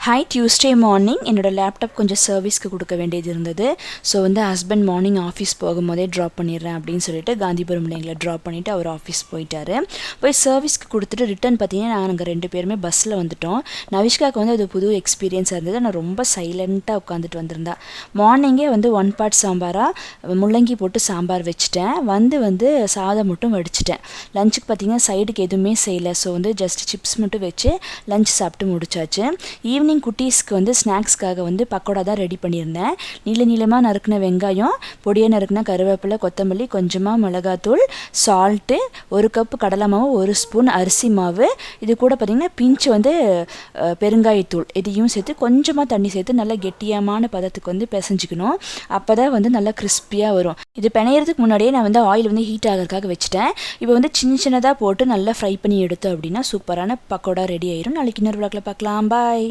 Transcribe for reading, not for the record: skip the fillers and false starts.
Hi Tuesday morning என்னோடய laptop கொஞ்சம் சர்வீஸ்க்கு கொடுக்க வேண்டியது இருந்தது. ஸோ ஹஸ்பண்ட் மார்னிங் ஆஃபீஸ் போகும்போதே ட்ராப் பண்ணிடுறேன் அப்படின்னு சொல்லிட்டு காந்திபுரமில் எங்களை ட்ராப் பண்ணிவிட்டு அவர் ஆஃபீஸ் போயிட்டார். போய் சர்வீஸ்க்கு கொடுத்துட்டு ரிட்டன் பார்த்தீங்கன்னா நாங்கள் 2 பேருமே பஸ்ஸில் வந்துட்டோம். நவிஷ்காவுக்கு அது புது எக்ஸ்பீரியன்ஸாக இருந்தது. நான் ரொம்ப சைலண்ட்டாக உட்காந்துட்டு வந்திருந்தேன். மார்னிங்கே 1 பார்ட் சாம்பாராக முள்ளங்கி போட்டு சாம்பார் வச்சுட்டேன். வந்து சாதம் மட்டும் வடிச்சிட்டேன். லஞ்சுக்கு பார்த்தீங்கன்னா சைடுக்கு எதுவுமே செய்யலை. ஸோ ஜஸ்ட் சிப்ஸ் மட்டும் வச்சு லஞ்ச் சாப்பிட்டு முடிச்சாச்சு. ஈவினிங் குட்டீஸ்க்கு ஸ்நாக்ஸ்க்காக பக்கோடா தான் ரெடி பண்ணியிருந்தேன். நீளமாக நறுக்கின வெங்காயம், பொடியை நறுக்கின கருவேப்பிலை, கொத்தமல்லி, கொஞ்சமாக மிளகாத்தூள், சால்ட்டு, 1 கப் கடலை மாவு, 1 ஸ்பூன் அரிசி மாவு, இது கூட பார்த்திங்கன்னா பிஞ்சு பெருங்காயத்தூள் இதையும் சேர்த்து கொஞ்சமாக தண்ணி சேர்த்து நல்லா கெட்டியமான பதத்துக்கு பிசைஞ்சிக்கணும். அப்போ தான் நல்லா கிறிஸ்பியாக வரும். இது பிணையிறதுக்கு முன்னாடியே நான் ஆயில் ஹீட் ஆகிறதுக்காக வச்சுட்டேன். இப்போ சின்னதாக போட்டு நல்லா ஃப்ரை பண்ணி எடுத்தோம் அப்படின்னா சூப்பரான பக்கோடா ரெடி ஆயிரும். நாளைக்கு இன்னொரு விளக்கில் பார்க்கலாம். பாய்.